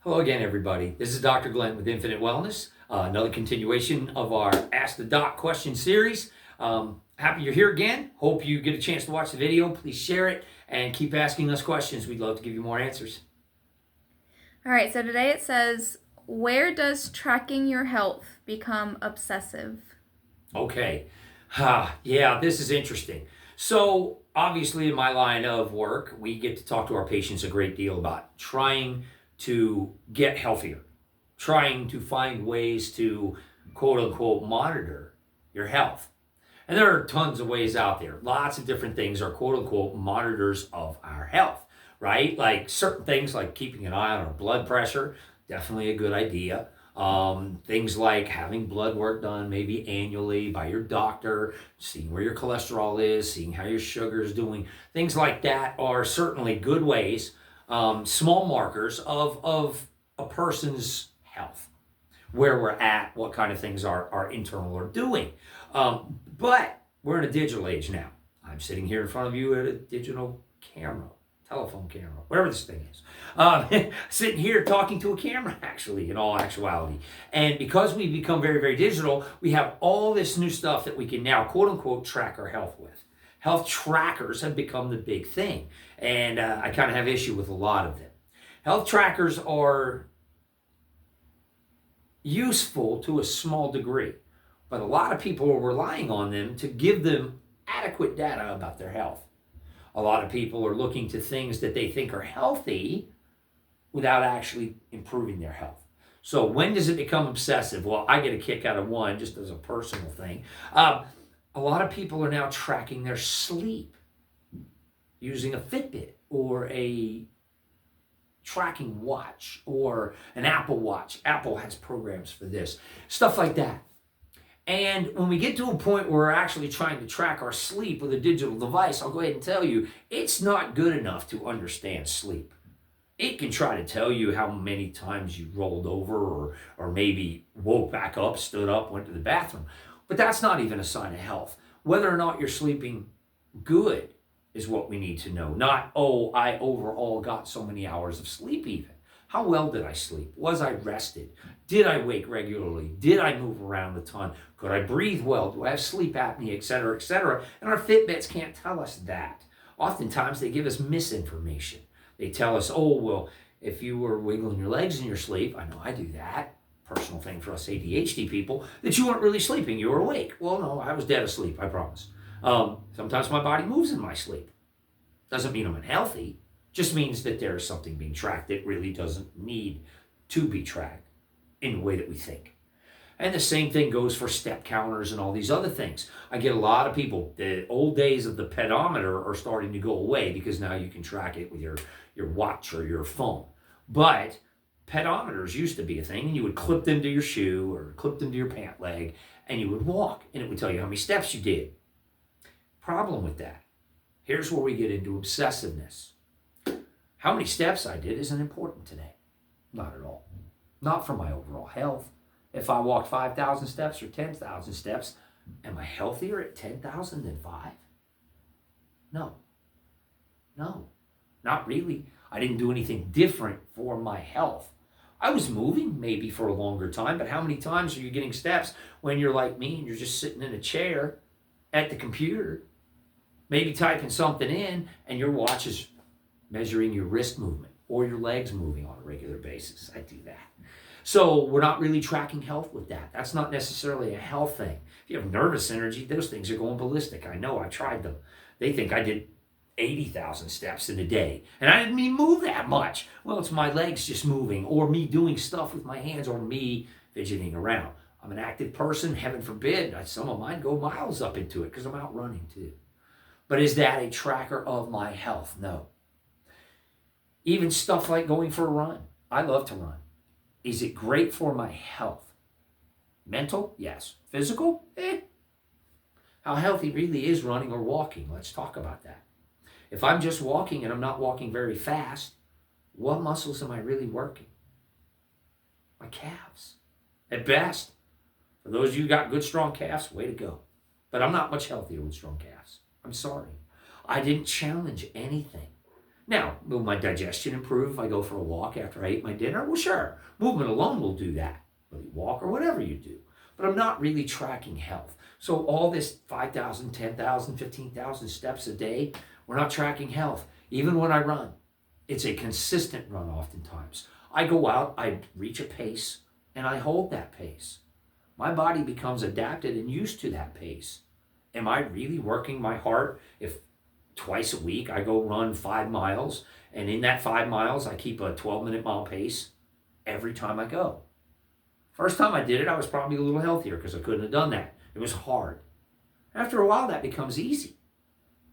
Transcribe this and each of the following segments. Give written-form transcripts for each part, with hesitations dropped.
Hello again, everybody. This is Dr. Glenn with Infinite Wellness, another continuation of our Ask the Doc question series. Happy you're here again. Hope you get a chance to watch the video. Please share it and keep asking us questions. We'd love to give you more answers. All right, so today it says, where does tracking your health become obsessive? Okay. Yeah, this is interesting. So, obviously, in my line of work, we get to talk to our patients a great deal about trying to get healthier, trying to find ways to quote unquote monitor your health. And there are tons of ways out there. Lots of different things are quote unquote monitors of our health, right? Like certain things like keeping an eye on our blood pressure, definitely a good idea. Things like having blood work done maybe annually by your doctor, seeing where your cholesterol is, seeing how your sugar is doing. Things like that are certainly good ways, small markers of a person's health, where we're at, what kind of things our internal are doing. But we're in a digital age now. I'm sitting here in front of you at a digital camera, telephone camera, whatever this thing is. Sitting here talking to a camera, actually, in all actuality. And because we've become very, very digital, we have all this new stuff that we can now, quote unquote, track our health with. Health trackers have become the big thing. And I kind of have issue with a lot of them. Health trackers are useful to a small degree, but a lot of people are relying on them to give them adequate data about their health. A lot of people are looking to things that they think are healthy without actually improving their health. So when does it become obsessive? Well, I get a kick out of one just as a personal thing. A lot of people are now tracking their sleep using a Fitbit or a tracking watch or an Apple Watch. Apple has programs for this, stuff like that. And when we get to a point where we're actually trying to track our sleep with a digital device, I'll go ahead and tell you, it's not good enough to understand sleep. It can try to tell you how many times you rolled over or maybe woke back up, stood up, went to the bathroom. But that's not even a sign of health. Whether or not you're sleeping good is what we need to know. Not, oh, I overall got so many hours of sleep even. How well did I sleep? Was I rested? Did I wake regularly? Did I move around a ton? Could I breathe well? Do I have sleep apnea, et cetera, et cetera? And our Fitbits can't tell us that. Oftentimes, they give us misinformation. They tell us, oh, well, if you were wiggling your legs in your sleep, I know I do that, personal thing for us ADHD people, that you weren't really sleeping, you were awake. Well, no, I was dead asleep, I promise. Sometimes my body moves in my sleep. Doesn't mean I'm unhealthy. Just means that there is something being tracked that really doesn't need to be tracked in the way that we think. And the same thing goes for step counters and all these other things. I get a lot of people, the old days of the pedometer are starting to go away because now you can track it with your watch or your phone. But pedometers used to be a thing, and you would clip them to your shoe or clip them to your pant leg, and you would walk, and it would tell you how many steps you did. Problem with that. Here's where we get into obsessiveness. How many steps I did isn't important today. Not at all. Not for my overall health. If I walked 5,000 steps or 10,000 steps, am I healthier at 10,000 than 5? No. No. Not really. I didn't do anything different for my health. I was moving maybe for a longer time, but how many times are you getting steps when you're like me and you're just sitting in a chair at the computer, maybe typing something in, and your watch is measuring your wrist movement or your legs moving on a regular basis? I do that. So we're not really tracking health with that. That's not necessarily a health thing. If you have nervous energy, those things are going ballistic. I know, I tried them. They think I did 80,000 steps in a day, and I didn't even move that much. Well, it's my legs just moving, or me doing stuff with my hands, or me fidgeting around. I'm an active person, heaven forbid. Some of mine go miles up into it because I'm out running too. But is that a tracker of my health? No. Even stuff like going for a run. I love to run. Is it great for my health? Mental? Yes. Physical? How healthy really is running or walking? Let's talk about that. If I'm just walking and I'm not walking very fast, what muscles am I really working? My calves. At best. For those of you who got good, strong calves, way to go. But I'm not much healthier with strong calves. I'm sorry. I didn't challenge anything. Now, will my digestion improve if I go for a walk after I ate my dinner? Well, sure. Movement alone will do that. Whether you walk or whatever you do. But I'm not really tracking health. So all this 5,000, 10,000, 15,000 steps a day, we're not tracking health. Even when I run, it's a consistent run oftentimes. I go out, I reach a pace, and I hold that pace. My body becomes adapted and used to that pace. Am I really working my heart if twice a week I go run 5 miles, and in that 5 miles I keep a 12-minute mile pace every time I go? First time I did it, I was probably a little healthier because I couldn't have done that. It was hard. After a while, that becomes easy.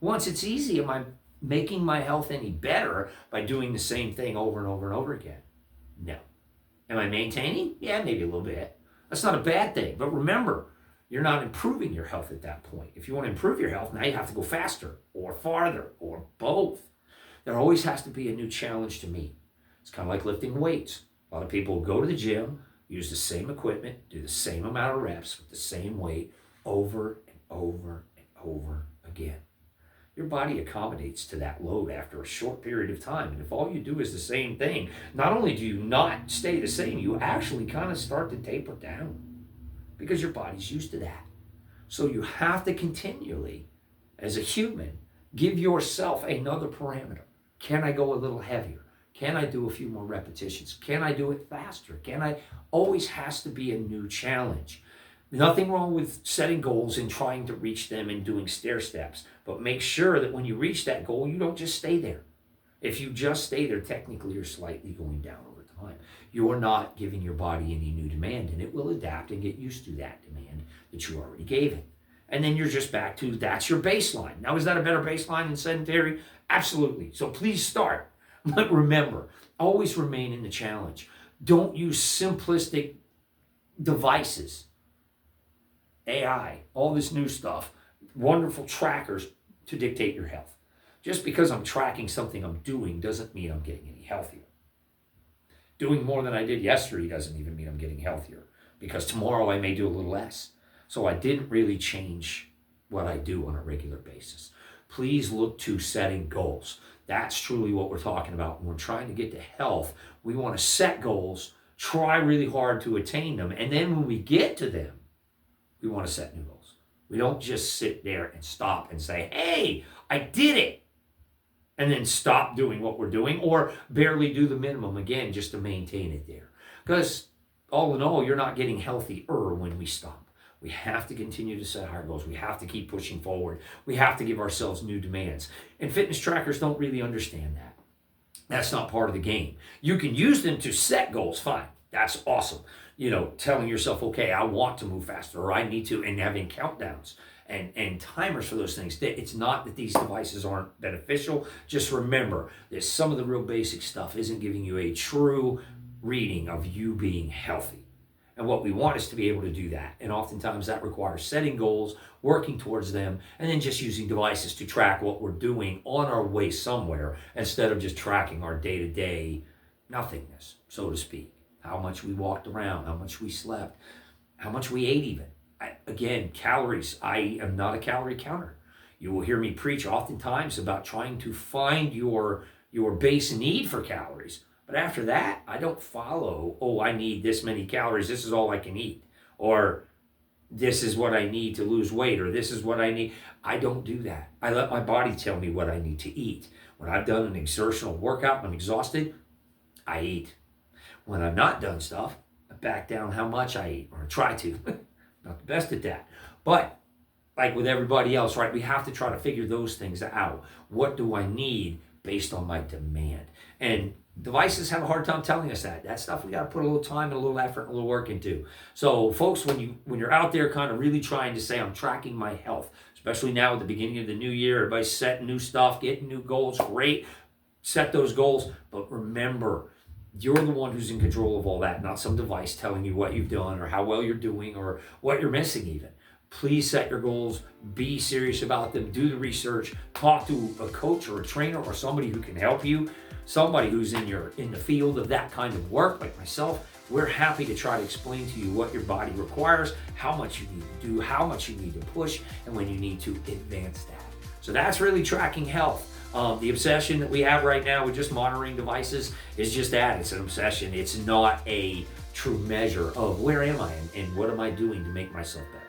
Once it's easy, am I making my health any better by doing the same thing over and over and over again? No. Am I maintaining? Yeah, maybe a little bit. That's not a bad thing. But remember, you're not improving your health at that point. If you want to improve your health, now you have to go faster or farther or both. There always has to be a new challenge to meet. It's kind of like lifting weights. A lot of people go to the gym, use the same equipment, do the same amount of reps with the same weight over and over and over again. Your body accommodates to that load after a short period of time. And if all you do is the same thing, not only do you not stay the same, you actually kind of start to taper down because your body's used to that. So you have to continually, as a human, give yourself another parameter. Can I go a little heavier? Can I do a few more repetitions? Can I do it faster? Always has to be a new challenge. Nothing wrong with setting goals and trying to reach them and doing stair steps, but make sure that when you reach that goal, you don't just stay there. If you just stay there, technically you're slightly going down over time. You're not giving your body any new demand, and it will adapt and get used to that demand that you already gave it. And then you're just back to that's your baseline. Now, is that a better baseline than sedentary? Absolutely. So please start. But remember, always remain in the challenge. Don't use simplistic devices. AI, all this new stuff, wonderful trackers to dictate your health. Just because I'm tracking something I'm doing doesn't mean I'm getting any healthier. Doing more than I did yesterday doesn't even mean I'm getting healthier, because tomorrow I may do a little less. So I didn't really change what I do on a regular basis. Please look to setting goals. That's truly what we're talking about. When we're trying to get to health, we want to set goals, try really hard to attain them, and then when we get to them, we want to set new goals. We don't just sit there and stop and say, hey, I did it, and then stop doing what we're doing or barely do the minimum again just to maintain it there. Because all in all, you're not getting healthier when we stop. We have to continue to set higher goals. We have to keep pushing forward. We have to give ourselves new demands. And fitness trackers don't really understand that. That's not part of the game. You can use them to set goals, fine. That's awesome. Telling yourself, okay, I want to move faster, or I need to, and having countdowns and timers for those things. It's not that these devices aren't beneficial. Just remember that some of the real basic stuff isn't giving you a true reading of you being healthy. And what we want is to be able to do that. And oftentimes that requires setting goals, working towards them, and then just using devices to track what we're doing on our way somewhere instead of just tracking our day-to-day nothingness, so to speak. How much we walked around, how much we slept, how much we ate even. Again, calories. I am not a calorie counter. You will hear me preach oftentimes about trying to find your base need for calories. But after that, I don't follow, I need this many calories, this is all I can eat. Or this is what I need to lose weight, or this is what I need. I don't do that. I let my body tell me what I need to eat. When I've done an exertional workout and I'm exhausted, I eat. When I've not done stuff, I back down how much I eat, or try to. Not the best at that. But like with everybody else, right, we have to try to figure those things out. What do I need based on my demand? And devices have a hard time telling us that. That stuff we got to put a little time and a little effort and a little work into. So folks, when you're out there kind of really trying to say, I'm tracking my health, especially now at the beginning of the new year, everybody's setting new stuff, getting new goals, great. Set those goals. But remember, you're the one who's in control of all that, not some device telling you what you've done or how well you're doing or what you're missing even. Please set your goals, be serious about them, do the research, talk to a coach or a trainer or somebody who can help you, somebody who's in the field of that kind of work like myself. We're happy to try to explain to you what your body requires, how much you need to do, how much you need to push, and when you need to advance that. So that's really tracking health. The obsession that we have right now with just monitoring devices is just that. It's an obsession. It's not a true measure of where am I and what am I doing to make myself better.